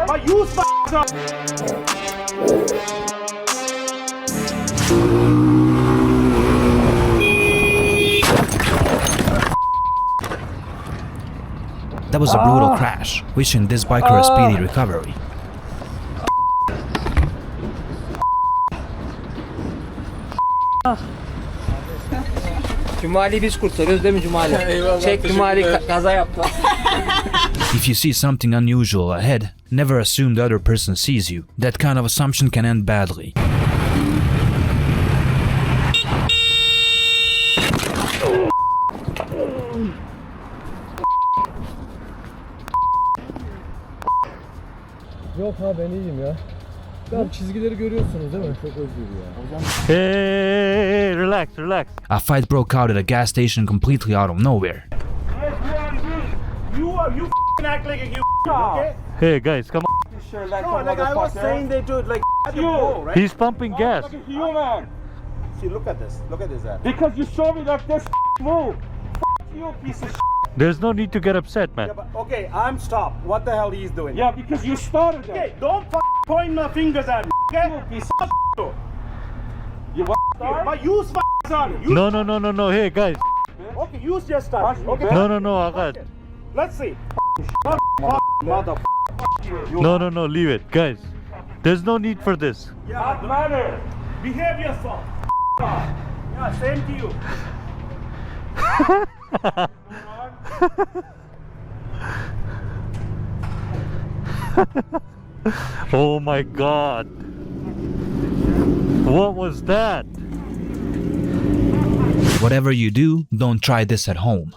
But you up. That was a brutal crash, wishing this biker a speedy recovery. Cumali biz kurtarıyoruz değil mi Cumali? Çek Cumali kaza yaptı. If you see something unusual ahead, never assume the other person sees you. That kind of assumption can end badly. Yok ha ben iyiyim ya. Tamam çizgileri görüyorsunuz değil mi? Çok özür ya. Hey, relax, relax. A fight broke out at a gas station completely out of nowhere. You act like a okay? Hey guys, come on. No, like I was saying they do it like you, right? He's pumping gas. Human. See, look at this. Look at this. Because you show me that this move. You piece of. There's no need to get upset, man. Yeah, but, okay, I'm stopped. What the hell he's doing? Yeah, because you started it. Okay, don't point my fingers at me. Okay? You piece of. You but you started. No. Hey guys. Okay, you just started. Okay. No, Agad. Let's see. Mother. No, leave it, guys. There's no need for this. Yeah, matter. Behave yourself. Yeah, same to you. Oh my god. What was that? Whatever you do, don't try this at home.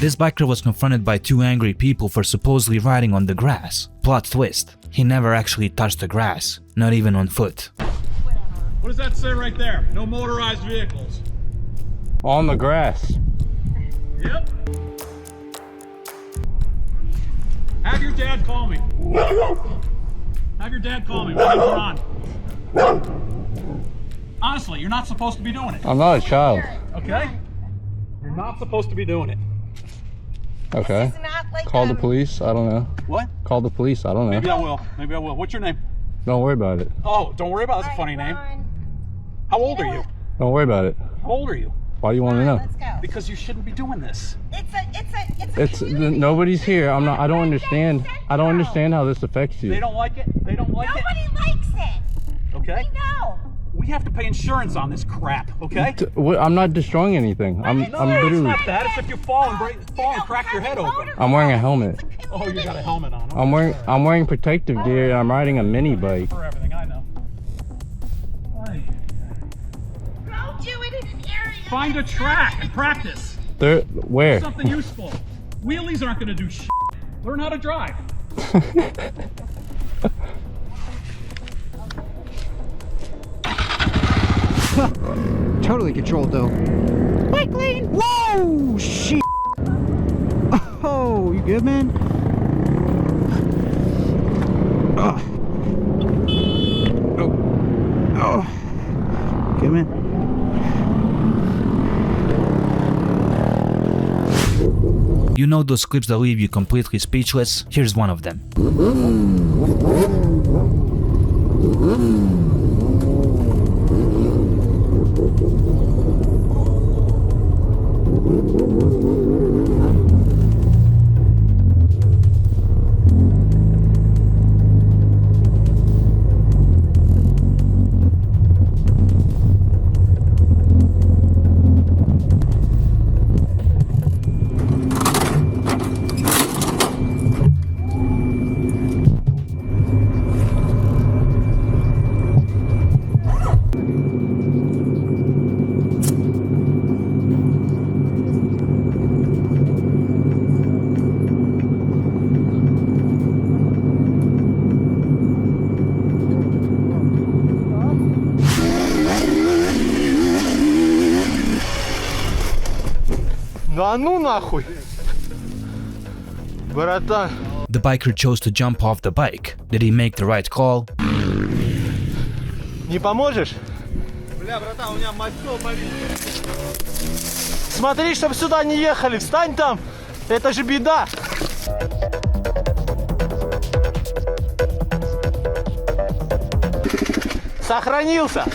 This biker was confronted by two angry people for supposedly riding on the grass. Plot twist, he never actually touched the grass, not even on foot. What does that say right there? No motorized vehicles. On the grass. Yep. Have your dad call me. Have your dad call me when you're on. Honestly, you're not supposed to be doing it. I'm not a child. Okay? You're not supposed to be doing it. Okay. Call the police. I don't know. What? Call the police. I don't know. Maybe I will. Maybe I will. What's your name? Don't worry about it. Oh, don't worry about it. That's a funny name. How old are you? Don't worry about it. How old are you? Why do you want to know? Let's go. Because you shouldn't be doing this. It's Nobody's here. I'm not. I don't understand. I don't understand how this affects you. They don't like it. They don't like it. Nobody likes it. Okay? No. We have to pay insurance on this crap, okay? I'm not destroying anything. I'm No, it's literally. not that. It's if you fall and crack your head open. I'm wearing a helmet. Oh, you got a helmet on. I'm wearing protective gear and I'm riding a mini bike. For everything, I know. Go do it in an area. Find a track and practice. Where? Something useful. Wheelies aren't gonna do shit. Learn how to drive. Totally controlled though. Bike lane! Whoa! Shit! Oh, you good, man? Oh. Oh. Good, man. You know those clips that leave you completely speechless? Here's one of them. Да ну нахуй. Братан. The biker chose to jump off the bike. Did he make the right call? Не поможешь? Бля, братан, у меня мочко болит. Смотри, чтобы сюда не ехали. Встань там. Это же беда. Сохранился.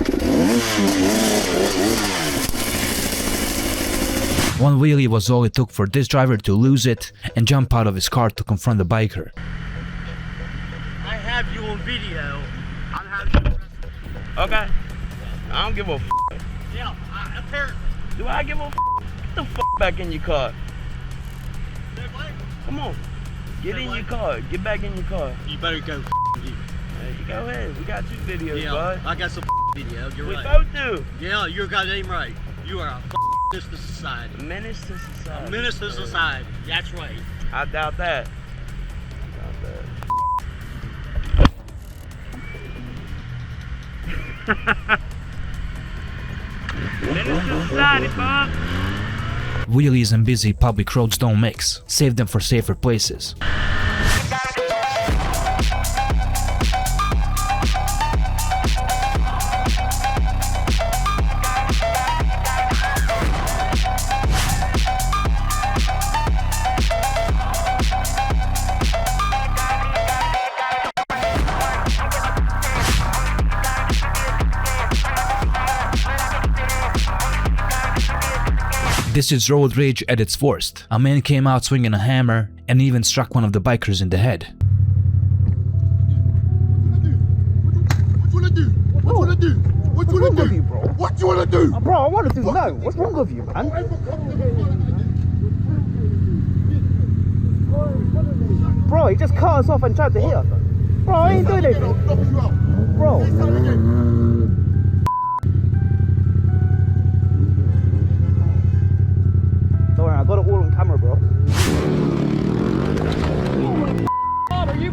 One wheelie was all it took for this driver to lose it and jump out of his car to confront the biker. I have you on video. I'll have you. Okay. I don't give a f. Yeah, apparently. Do I give a f? Get the f back in your car. Come on. Get in your car. Get back in your car. You better go you. Hey, you go ahead. We got 2 videos, bud. I got some video. You're right. We both do. Yeah, you're goddamn right. You are a menace to society. A menace to society. A menace to society. That's right. I doubt that. Menace to society, Bob. Wheelies and busy public roads don't mix. Save them for safer places. This is road rage at its worst. A man came out swinging a hammer and even struck one of the bikers in the head. What you wanna do? What you wanna do? What you wanna do, bro? What you wanna do? Bro, I want to do no. What's wrong with you, man? Bro, he just cut us off and tried to hit us. Bro, I ain't doing anything. Bro. Don't worry, I got it all on camera, bro. God, are you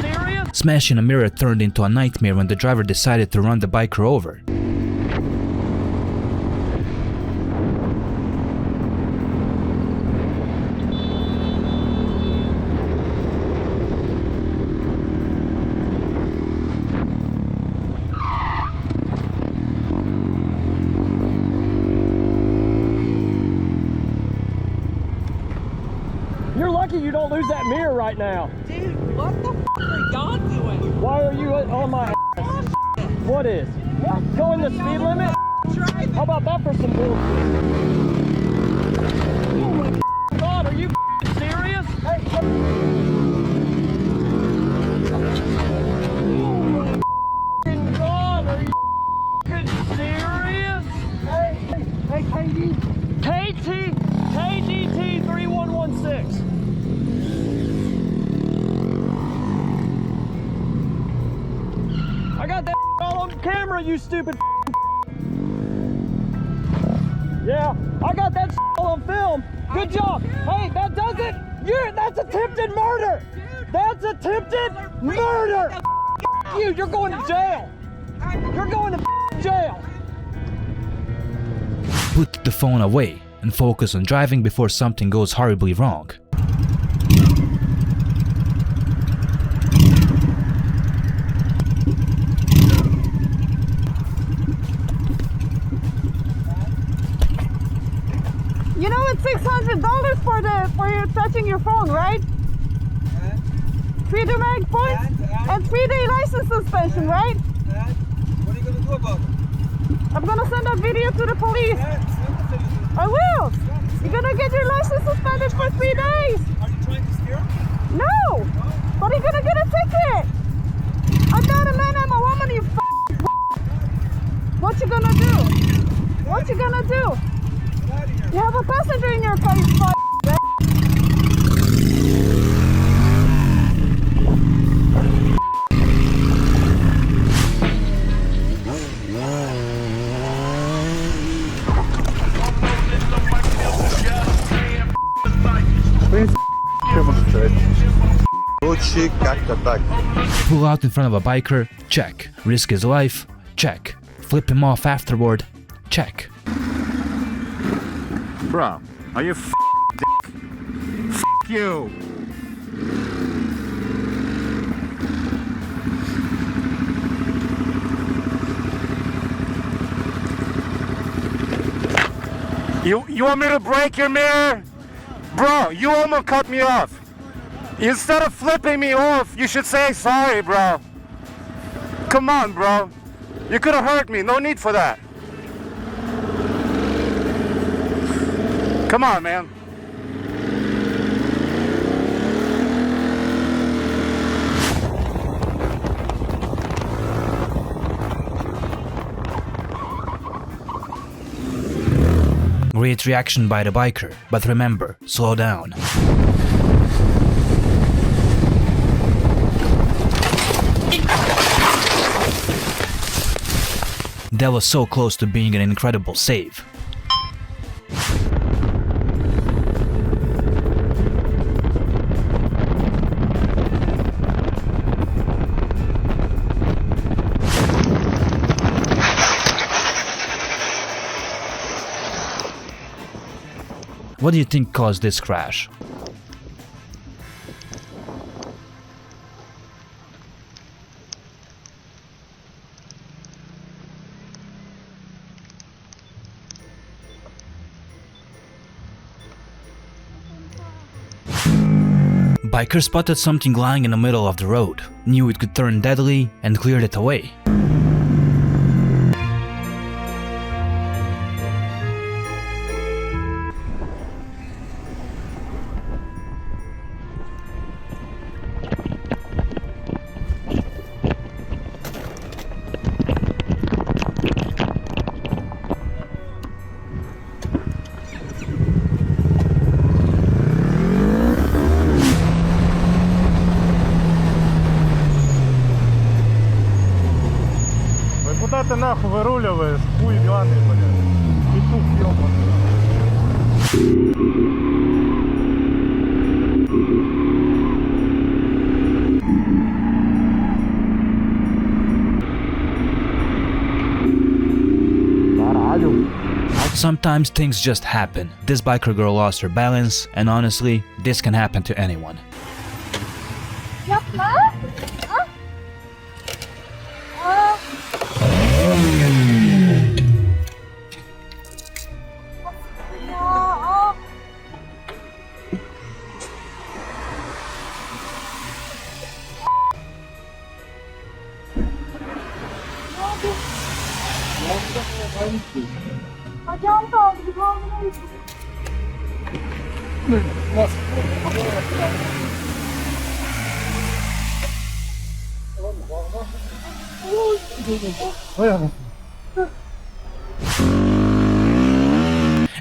serious? Smashing a mirror turned into a nightmare when the driver decided to run the biker over. You're lucky you don't lose that mirror right now. Dude, what the f are y'all doing? Why are you on my ass? What is? Going the speed limit? How about that for some bullshit? Oh my God, are you serious? Hey, oh my God, are you serious? Hey, KDT 3116. I got that all on camera, you stupid. Yeah, I got that all on film. Good job. Hey, that does it. That's attempted murder. That's attempted murder. You're going to jail. You're going to jail. Put the phone away and focus on driving before something goes horribly wrong. You know it's $600 for you touching your phone, right? Free mag points and 3-day license suspension, right? What are you gonna do about it? I'm gonna send a video to the police. I will. You're gonna get your license suspended for 3 days. Are you trying to steer? No, but you're gonna get a ticket. I'm not a man, I'm a woman, you What you gonna do? What you gonna do? You have a passenger in your car, you Pull out in front of a biker? Check. Risk his life? Check. Flip him off afterward? Check. Bro, are you Fuck you. You want me to break your mirror? Bro, you almost cut me off. Instead of flipping me off, you should say sorry, bro. Come on, bro. You could have hurt me. No need for that. Come on, man. Great reaction by the biker, but remember, slow down. That was so close to being an incredible save. What do you think caused this crash? Biker spotted something lying in the middle of the road, knew it could turn deadly, and cleared it away. Куда ты нахуй выруливаешь, хуй вяный, блядь, петух ёбаный. Sometimes things just happen. This biker girl lost her balance, and honestly, this can happen to anyone.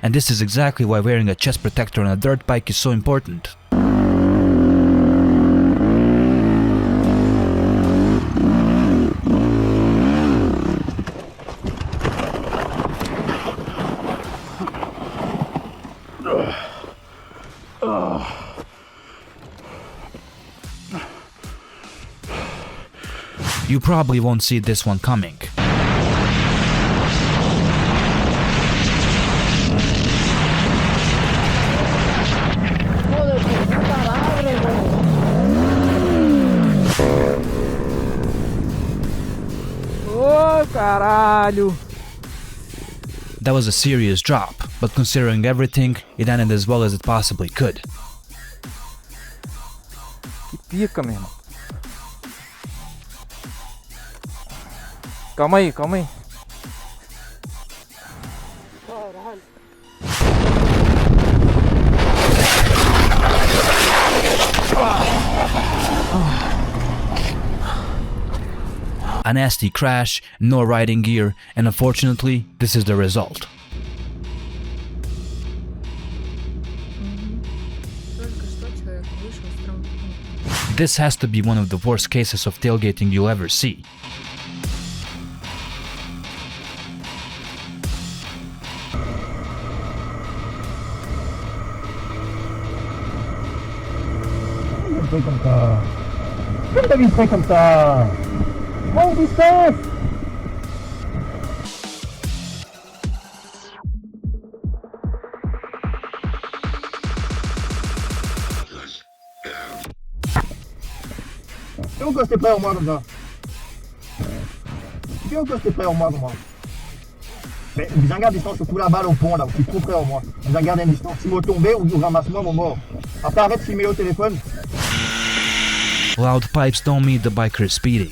And this is exactly why wearing a chest protector on a dirt bike is so important. You probably won't see this one coming. Oh, caralho! That was a serious drop, but considering everything, it ended as well as it possibly could. Que pica, meu irmão. Calma aí, calma aí. A nasty crash, no riding gear, and unfortunately, this is the result. This has to be one of the worst cases of tailgating you'll ever see. encosté près au moi comme ça. Viens encosté près au moi comme ça. Mais viens garder distance, surtout la balle au pont là, tu es trop près au moi. Viens garder une distance. Si vous tombez ou vous ramassez-moi, mon mort. Après arrête de filmer au téléphone. Loud pipes don't mean the biker is speeding.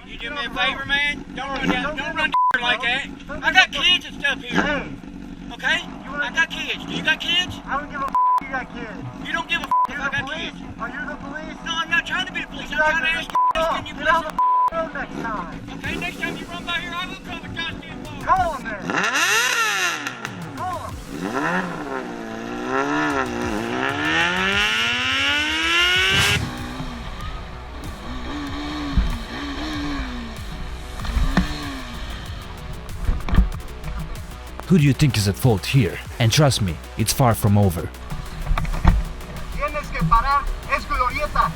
You do me a favor, man? Don't run like that. I got kids and stuff here. Okay? I got kids. Do you got kids? I don't give a you got kids. You don't give a if I got kids. Are you the police? No, I'm not trying to be the police. I'm trying to ask you, can you please? Next time. Okay, next time you run by here, I will come and goddamn ball. Call him then. Call him. Who do you think is at fault here? And trust me, it's far from over. Tienes que parar, es glorieta.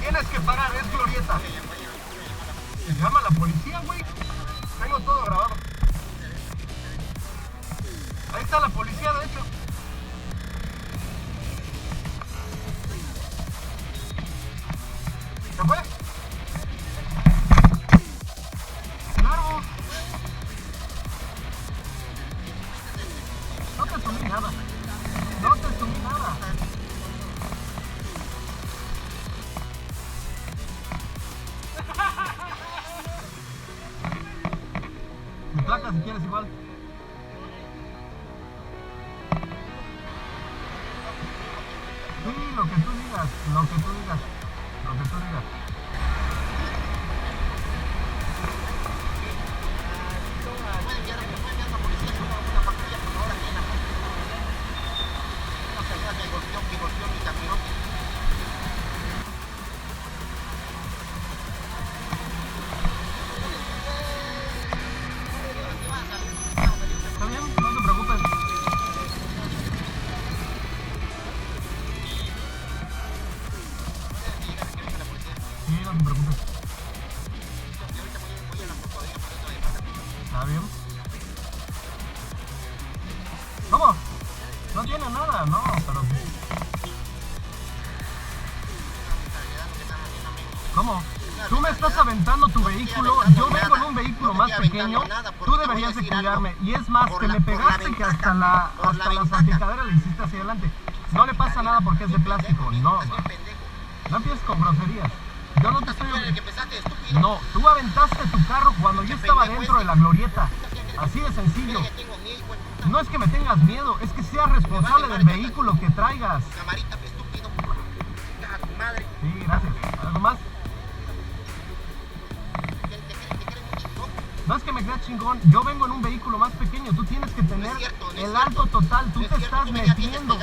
Tienes que parar, es glorieta. ¿Se llama la policía, güey? Tengo todo grabado. Ahí está la policía, de hecho. ¿Se fue? Claro. No te subí nada. No te subí nada. Mi placa si quieres igual. Sí, lo que tú digas, lo que tú digas, lo que tú digas. ¿Está bien? No te preocupes. Sí, no te preocupes. ¿Está bien? ¿Cómo? No tiene nada, no, pero... ¿Cómo? Tú me estás aventando tu vehículo, yo vengo en un vehículo más pequeño, tú deberías de cuidarme. Y es más, que me pegaste que hasta la salpicadera le hiciste hacia adelante. No le pasa nada porque es de plástico, no. No empieces con groserías. Yo no te estoy... No, tú aventaste tu carro cuando yo estaba dentro de la glorieta. Así de sencillo. No es que me tengas miedo, es que seas responsable del vehículo que traigas. Sí, gracias. ¿Algo más? No es que me creas chingón, yo vengo en un vehículo más pequeño, tú tienes que tener el alto total, tú te estás metiendo.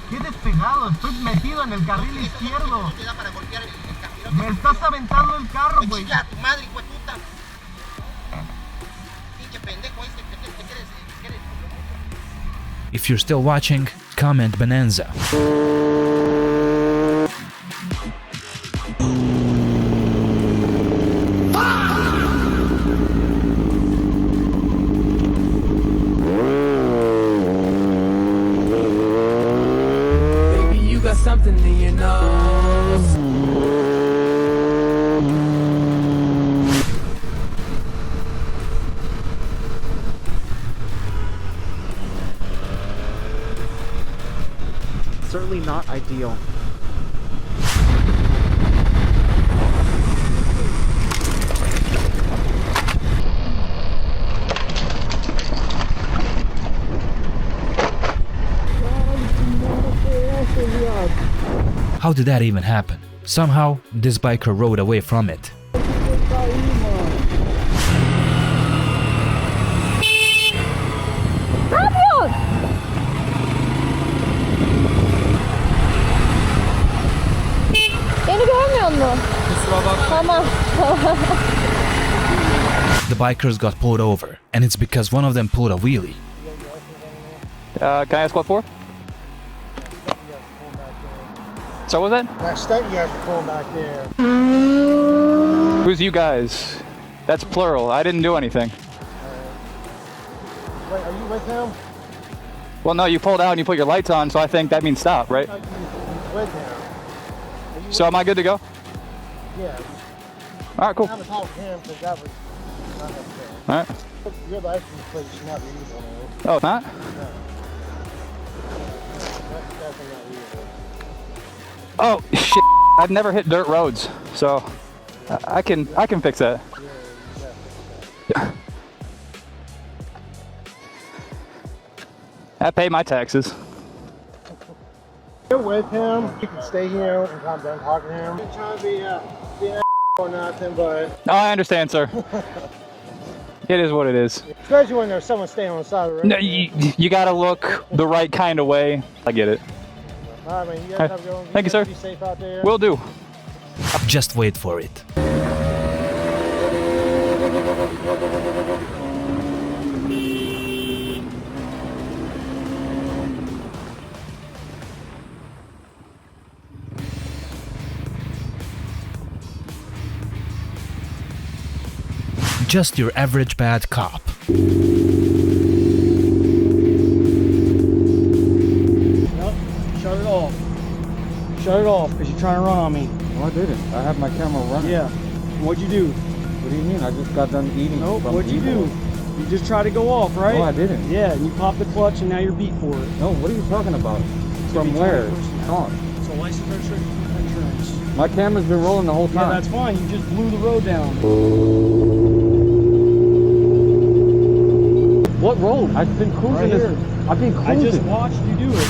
¿Qué despegado? Estoy metido en el carril izquierdo. Me estás aventando el carro, güey. If you're still watching, comment Bonanza. Something in your nose. Certainly not ideal. How did that even happen? Somehow, this biker rode away from it. The bikers got pulled over, and it's because one of them pulled a wheelie. Can I ask what for? So what was that? That stunt you guys are pulling back there. Who's you guys? That's plural. I didn't do anything. with him? Well, no, you pulled out and you put your lights on, so I think that means stop, right? With him. So am I good to go? Yes. All right, cool. I haven't talked to him because that was not necessary. All right. Your license plate should not be usable now. Oh, it's not? No. That's definitely not usable. Oh, shit. I've never hit dirt roads, so I can fix that. Yeah. I pay my taxes. You're with him. You can stay here and come down talking to him. I'm trying to be an or nothing, but. Oh, I understand, sir. It is what it is. Especially when there's someone staying on the side of the road. No, you gotta look the right kind of way. I get it. All right, man. You guys have a good one. Thank you, sir. Be safe out there. Will do. Just wait for it. Just your average bad cop. Nope. Shut it off. Shut it off because you're trying to run on me. No, I didn't. I have my camera running. Yeah. What'd you do? What do you mean? I just got done eating. Nope. What'd you do? You just tried to go off, right? No, I didn't. Yeah, and you popped the clutch and now you're beat for it. No, what are you talking about? From where? Talk. It's a license registration insurance. My camera's been rolling the whole time. Yeah, that's fine. You just blew the road down. What road? I've been cruising Right here. I've been cruising. I just watched you do it.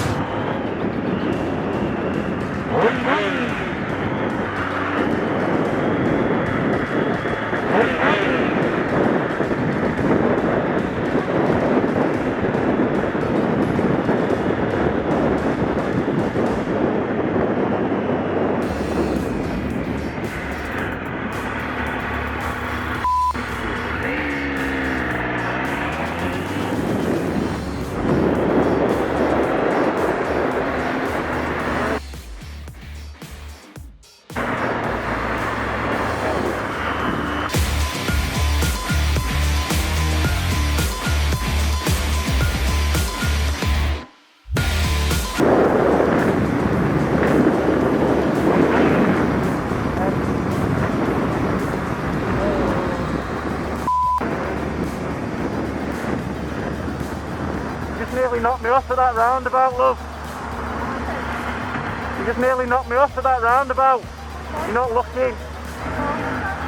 Knocked me off at that roundabout, love. You just nearly knocked me off at that roundabout. You're not lucky.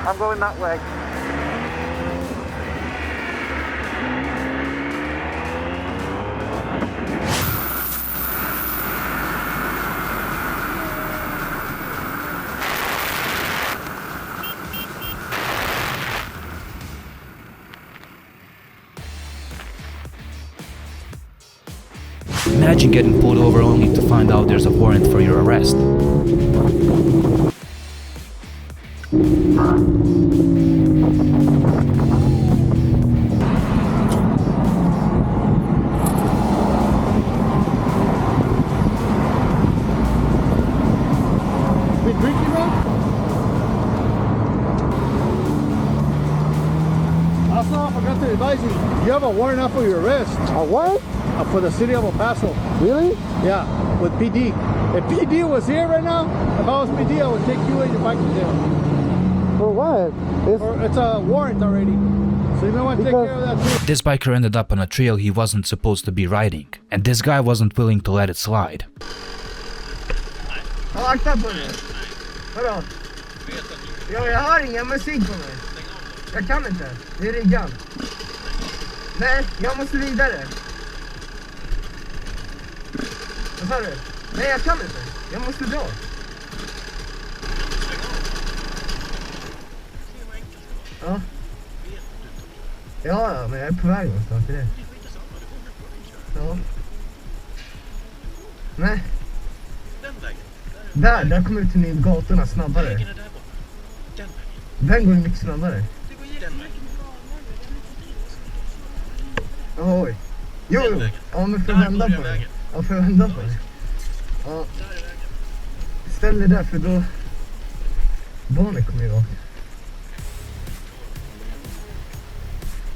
I'm going that way. Imagine getting pulled over only to find out there's a warrant for your arrest. Been drinking, bro? Also, I forgot to advise you. You have a warrant out for your arrest. A what? For the city of El Paso. Really? Yeah, with PD. If PD was here right now, if I was PD, I would take you and your bike to jail. For what? It's a warrant already. So you may want to take care of that too. This biker ended up on a trail he wasn't supposed to be riding, and this guy wasn't willing to let it slide. Akta på mig. Vadå? Jag har ingen musik på mig. Jag kan inte. Det är riggan. Nej, jag måste vidare. Vad sa du? Nej, jag kan inte. Jag måste dra. Ja. Ja, men jag är på väg någonstans till det. Ja. Nej. Där kommer ut till gatorna snabbare. Den går mycket snabbare. Oj. Jo. Ja, men får vända på det. Ja, får vända på det. Ja. Ställ dig där för då barnet kommer igång.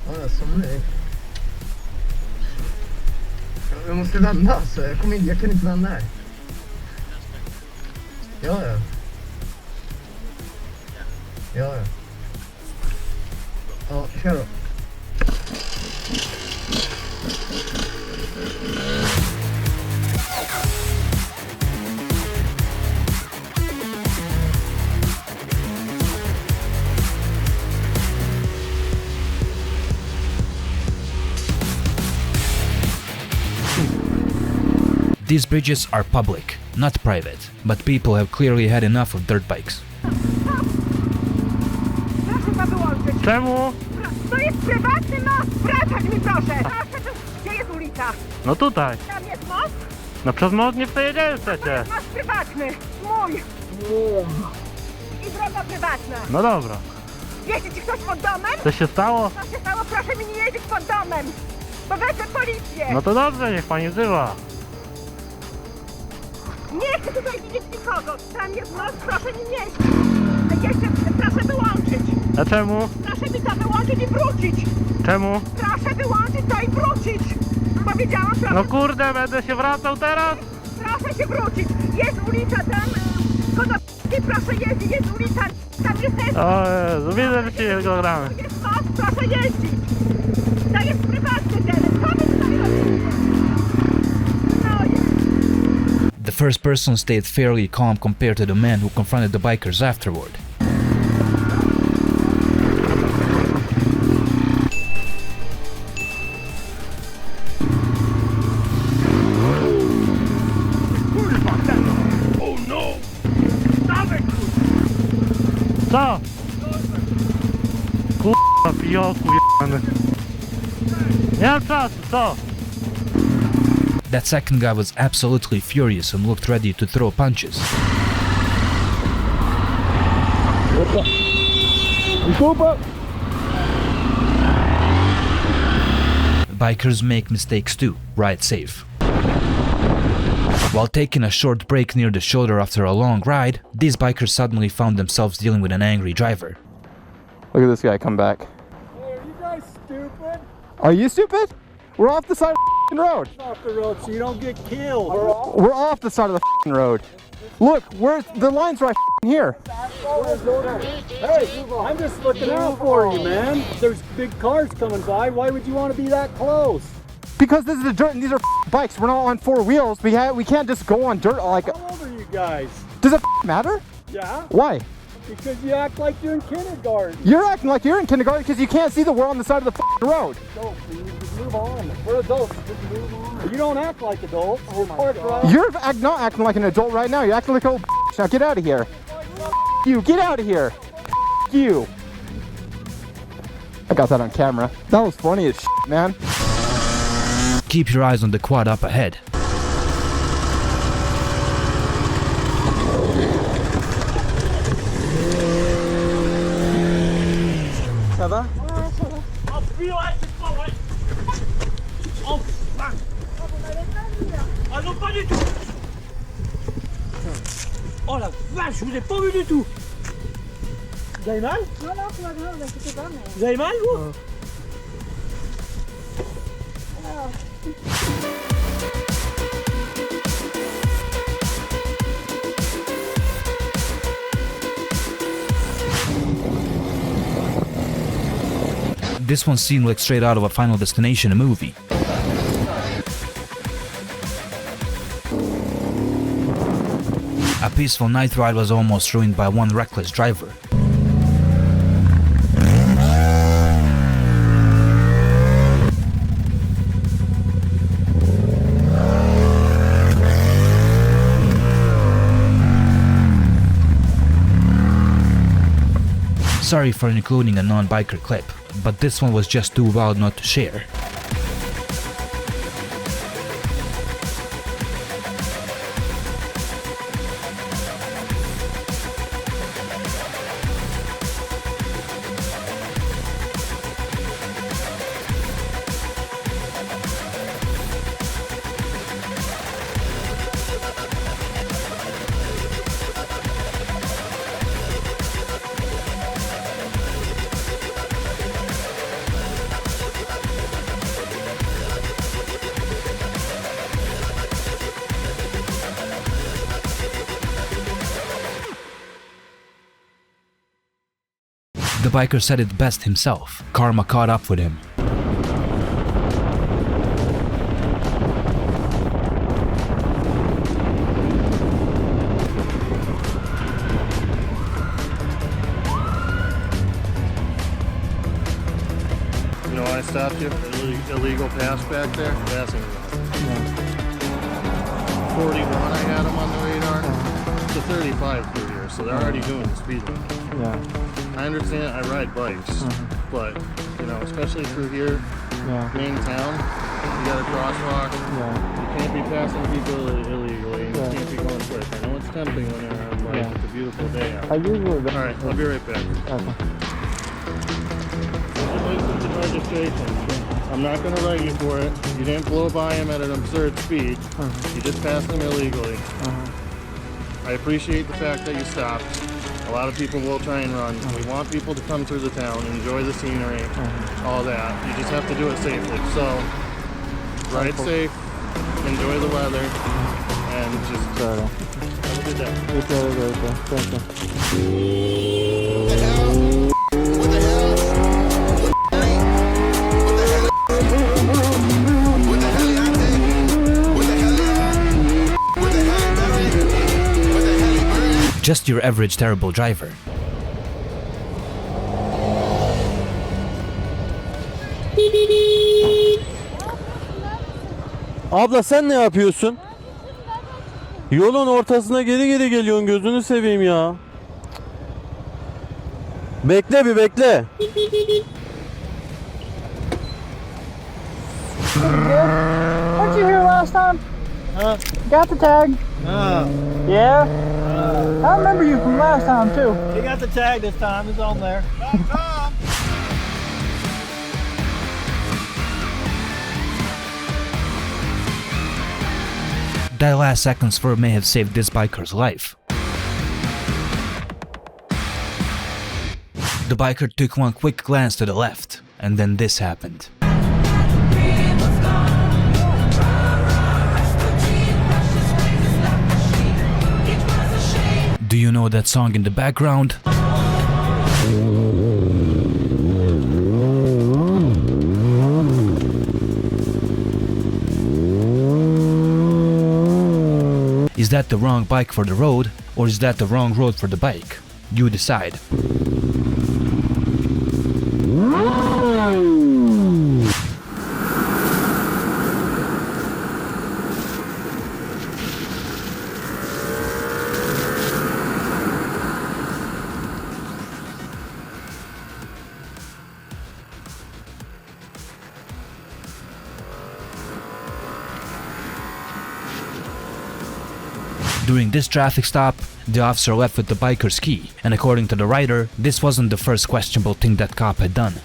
Ja, som det är. Jag måste vända så jag kan inte vända här. Ja. Ja, kör då. These bridges are public, not private, but people have clearly had enough of dirt bikes. Czemu? To jest prywatny most, wracać mi proszę! Gdzie jest ulica? No tutaj. Tam jest most? No przez most nie przejedziemy przecież. To jest most prywatny, mój! I droga prywatna. No dobra. Jeździ ci ktoś pod domem? Co się stało? Co się stało? Proszę mi nie jeździć pod domem! Bo wezmę policję! No to dobrze, niech pani wzywa. Nie chcę tutaj widzieć nikogo! Tam jest most, proszę mi nie jeździć! Jeszcze proszę wyłączyć! A czemu? Proszę mi to wyłączyć i wrócić! Czemu? Proszę wyłączyć to i wrócić! Powiedziałam, proszę... No kurde, będę się wracał teraz? Proszę się wrócić! Jest ulica tam... Nie proszę jeździć, jest ulica... Tam jest... O Jezu, widzę, że się nie gramy. Jest most, proszę jeździć! To jest prywatny teren, co wy tutaj robicie? No jest... The first person stayed fairly calm compared to the man who confronted the bikers afterward. Co? Kurwa, pijoku jebany. Nie mam czasu, co? That second guy was absolutely furious and looked ready to throw punches. Bikers make mistakes too, ride safe. While taking a short break near the shoulder after a long ride, these bikers suddenly found themselves dealing with an angry driver. Look at this guy come back. Hey, are you guys stupid? Are you stupid? We're off the side of the road. Off the road so you don't get killed. We're off the side of the road. Look, where's the line's right here. Hey, I'm just looking out for you, man. There's big cars coming by. Why would you want to be that close? Because this is the dirt and these are bikes. We're not on four wheels. We can't just go on dirt like. How old are you guys? Does it matter? Yeah. Why? Because you act like you're in kindergarten. You're acting like you're in kindergarten because you can't see that we're on the side of the road. Go, please. Just move on. We're adults. Just move on. You don't act like adults. You're not acting like an adult right now. You're acting like a little now get out of here. You, get out of here. You. I got that on camera. That was funny as shit, man. Keep your eyes on the quad up ahead. Ça va? Ah non, pas du tout. Oh la vache, je vous ai pas vu du tout. Vous avez mal? Non, non, c'est pas grave, vous inquiétez pas, mais... Vous avez mal, vous? This one seemed like straight out of a Final Destination movie. A peaceful night ride was almost ruined by one reckless driver. Sorry for including a non-biker clip, but this one was just too wild not to share. The biker said it best himself. Karma caught up with him. You know why I stopped you? Illegal pass back there? Passing. 41, I had them on the radar. It's a 35 through here, so they're already doing the speed limit. Yeah. I understand I ride bikes, but, you know, especially through here, main town, you got a crosswalk. You can't be passing people illegally, and you can't be going quick. I know it's tempting when you're on bike. It's a beautiful day out. I usually do. Alright, I'll be right back. Okay. License and registration. I'm not going to write you for it. You didn't blow by him at an absurd speed. You just passed him illegally. I appreciate the fact that you stopped. A lot of people will try and run. We want people to come through the town, enjoy the scenery, all that. You just have to do it safely. So, ride safe, enjoy the weather, and just have a good day. Thank you. Just your average terrible driver. Abla sen ne yapıyorsun? Yolun ortasına geri geri geliyorsun, gözünü seveyim ya. Bekle bir bekle. Weren't you here last time? Got the tag? Yeah? I remember you from last time too. He got the tag this time, it's on there. That last second swerve may have saved this biker's life. The biker took one quick glance to the left, and then this happened. Do you know that song in the background? Is that the wrong bike for the road, or is that the wrong road for the bike? You decide. During this traffic stop, the officer left with the biker's key, and according to the writer, this wasn't the first questionable thing that cop had done.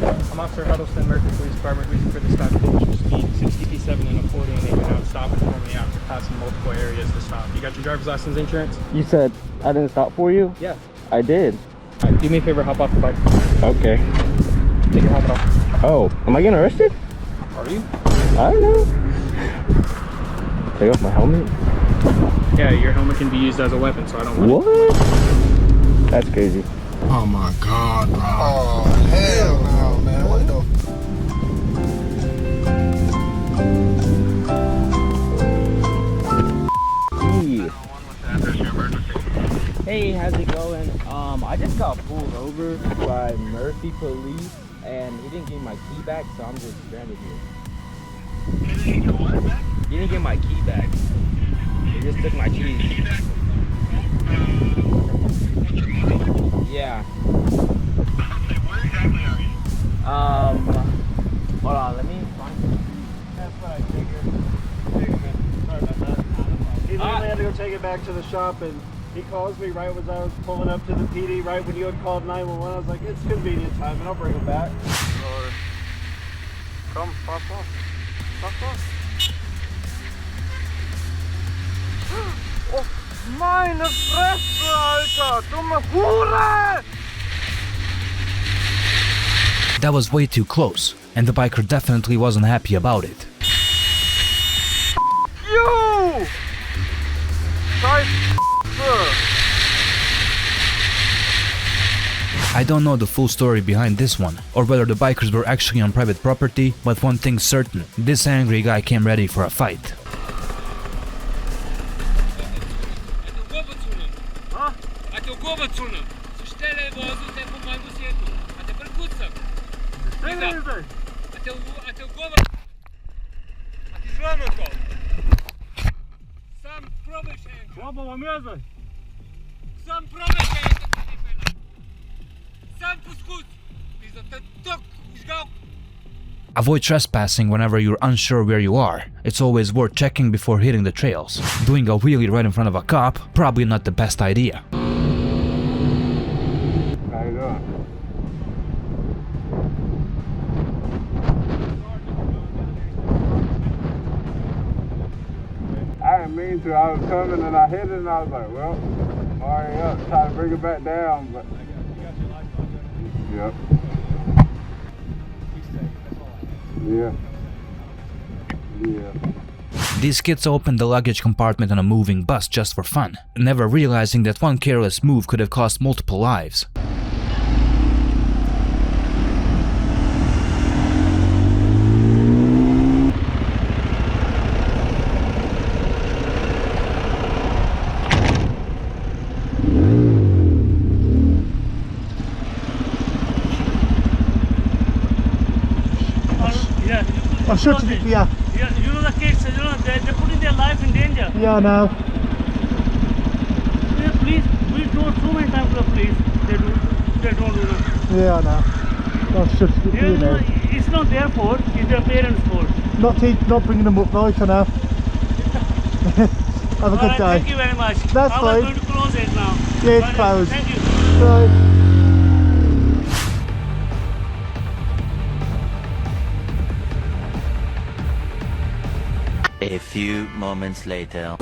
I'm Officer Huddleston, Mercury Police Department. Reason for the stop: speed 60 and a 40, and they went out stopping for me after passing multiple areas to stop. You got your driver's license, insurance? You said I didn't stop for you? Yeah. I did. Alright, do me a favor, hop off the bike. Okay. Take your helmet off. Oh, am I getting arrested? Are you? I don't know. Take off my helmet? Yeah, your helmet can be used as a weapon, so I don't want What? That's crazy. Oh my god, bro. Oh, hell no, man. What the? Hey, how's it going? I just got pulled over by Murphy Police, and he didn't give me my key back, so I'm just stranded here. He didn't get what back? He didn't get my key back. He just took my keys. Yeah. Where exactly are you? Hold on, let me find it. That's what I figured. Sorry about that. He literally had to go take it back to the shop, and he calls me right as I was pulling up to the PD, right when you had called 911. I was like, it's convenient time, and I'll bring him back. Come, pop off. Pop off. Oh, meine Fresse, Alter! Dumme Hure! That was way too close, and the biker definitely wasn't happy about it. You! I don't know the full story behind this one, or whether the bikers were actually on private property, but one thing's certain, this angry guy came ready for a fight. Avoid trespassing whenever you're unsure where you are. It's always worth checking before hitting the trails. Doing a wheelie right in front of a cop, probably not the best idea. How you doing? I didn't mean to. I was coming and I hit it and I was like, well, already up. Try to bring it back down, but. Yep. Yeah. Yeah. These kids opened the luggage compartment on a moving bus just for fun, never realizing that one careless move could have cost multiple lives. I'm sure to be, yeah. Yeah, you know the kids, they're putting their life in danger. Yeah, no. Yeah, please, we go so many times to the police, they don't do nothing. Yeah, I know. I'm sure to be, you know, it's not their fault, it's their parents' fault. Not bringing them up now for now. Have a good day. Thank you very much. That's fine. I'm going to close it now. Yeah, it's closed. Thank you. Bye. A few moments later.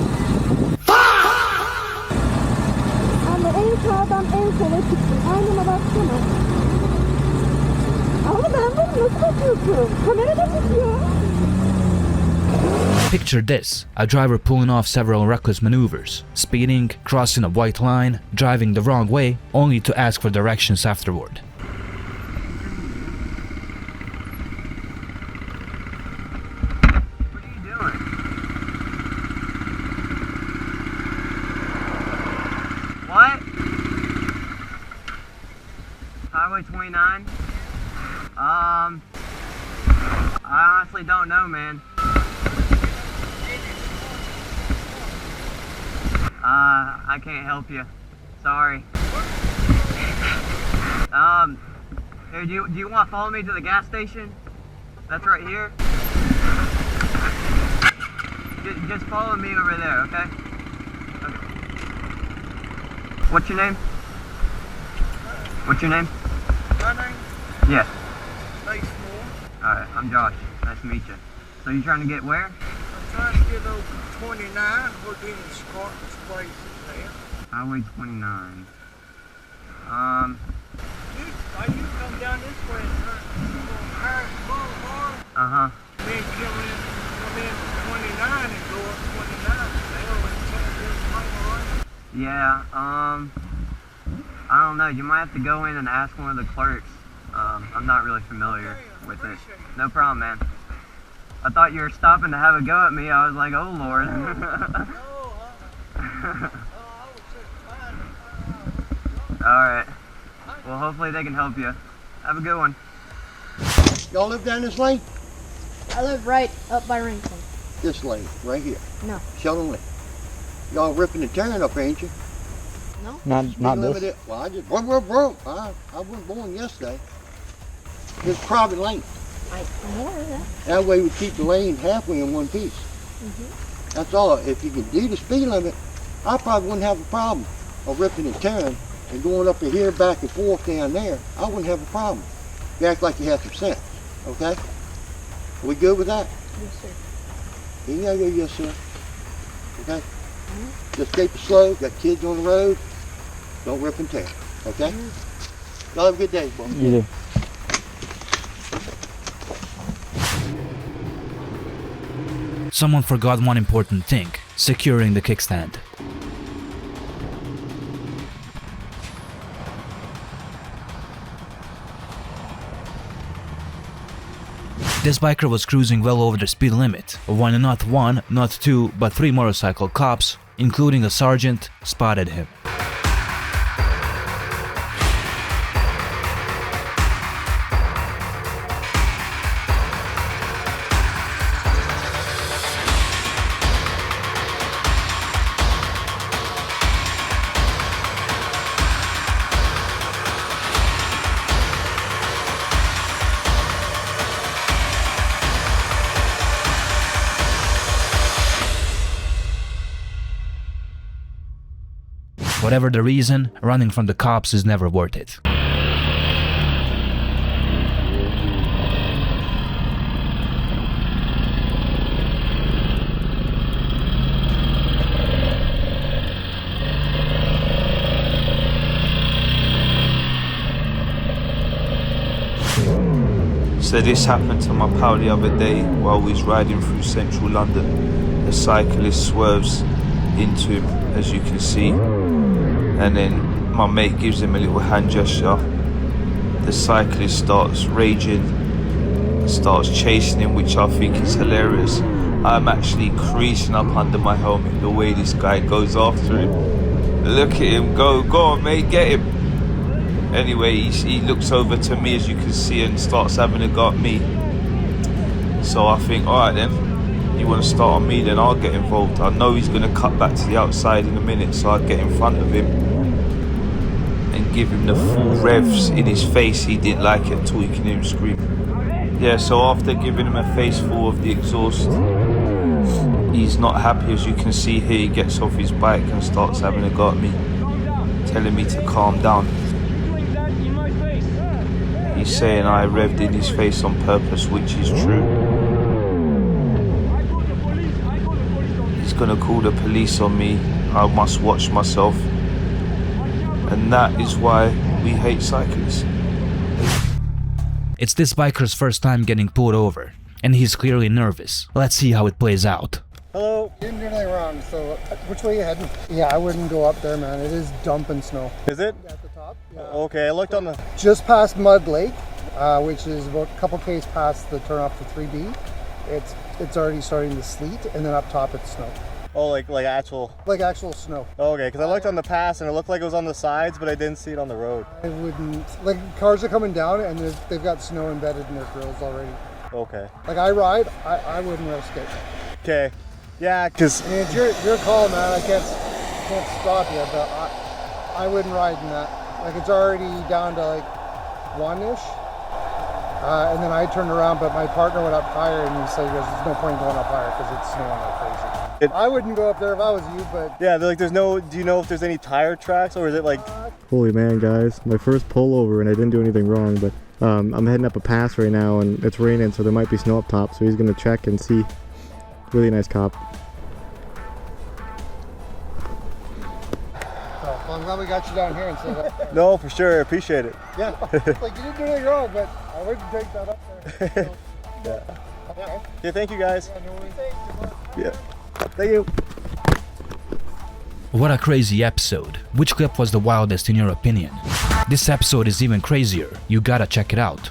Picture this, a driver pulling off several reckless maneuvers, speeding, crossing a white line, driving the wrong way, only to ask for directions afterward. Highway 29? I honestly don't know, man. I can't help you. Sorry. Here, do you want to follow me to the gas station? That's right here. Just follow me over there, okay? What's your name? What's your name? My name? Yeah. LISNO. Alright, I'm Josh. Nice to meet you. So you're trying to get where? I'm trying to get over 29. We're getting Scarlet's place there. Highway 29. You come down this way and Harris Boulevard. Uh-huh. Then come in 29 and go up 29. They always tell this right. Yeah, I don't know. You might have to go in and ask one of the clerks. I'm not really familiar with it. No problem, man. I thought you were stopping to have a go at me. I was like, oh, Lord. Alright. Well, hopefully they can help you. Have a good one. Y'all live down this lane? I live right up by Rington. This lane, right here? No. Sheldon Lane. Y'all ripping and tearing up, ain't you? No. Not this. Well, I just, I wasn't born yesterday. It's private lane. I know that. That way we keep the lane halfway in one piece. That's all. If you can do the speed limit, I probably wouldn't have a problem of ripping and tearing and going up to here, back and forth down there. I wouldn't have a problem. You act like you have some sense, okay? Are we good with that? Yes, sir. You gotta go, yes, sir. Okay? Just keep it slow. Got kids on the road. Don't rip and tear, okay? Y'all have a good day, boy. You do. Someone forgot one important thing, securing the kickstand. This biker was cruising well over the speed limit when not one, not two, but 3 motorcycle cops, including a sergeant, spotted him. Whatever the reason, running from the cops is never worth it. So this happened to my pal the other day while we was riding through central London. The cyclist swerves into him, as you can see, and then my mate gives him a little hand gesture. The cyclist starts raging, starts chasing him, which I think is hilarious. I'm actually creasing up under my helmet the way this guy goes after him. Look at him go on mate, get him. Anyway, he looks over to me, as you can see, and starts having a go at me. So I think, alright then, you want to start on me, then I'll get involved. I know he's going to cut back to the outside in a minute, so I'll get in front of him and give him the full revs in his face. He didn't like it until he can hear him scream. Yeah, so after giving him a face full of the exhaust, he's not happy. As you can see here, he gets off his bike and starts having a go at me, telling me to calm down. He's saying I revved in his face on purpose, which is true. He's gonna call the police on me. I must watch myself. And that is why we hate cyclists. It's this biker's first time getting pulled over, and he's clearly nervous. Let's see how it plays out. Hello. You didn't do anything wrong, so which way are you heading? Yeah, I wouldn't go up there, man. It is dumping snow. Is it? At the top. Yeah. Okay, I looked on the... Just past Mud Lake, which is about a couple k's past the turnoff to 3B. It's already starting to sleet, and then up top it's snow. Oh, like actual... Like actual snow. Okay, because I looked on the pass and it looked like it was on the sides, but I didn't see it on the road. I wouldn't... Like, cars are coming down and they've got snow embedded in their grills already. Okay. Like, I ride, I wouldn't risk it. Okay. Yeah, because... I mean, it's your call, man. I can't stop you, but I wouldn't ride in that. Like, it's already down to, like, 1-ish. And then I turned around, but my partner went up higher, and he said, there's no point going up higher because it's snowing like crazy. I wouldn't go up there if I was you, but... Yeah, like, there's no... Do you know if there's any tire tracks, or is it like... Holy man, guys. My first pullover, and I didn't do anything wrong, but I'm heading up a pass right now, and it's raining, so there might be snow up top, so he's going to check and see. Really nice cop. Well, I'm glad we got you down here and say that. No, for sure. I appreciate it. Yeah. Like, you didn't do anything wrong, but I wouldn't take that up there. So, yeah. Okay. Yeah, thank you guys. Yeah, no worries. Yeah. Thank you. What a crazy episode. Which clip was the wildest in your opinion? This episode is even crazier. You gotta check it out.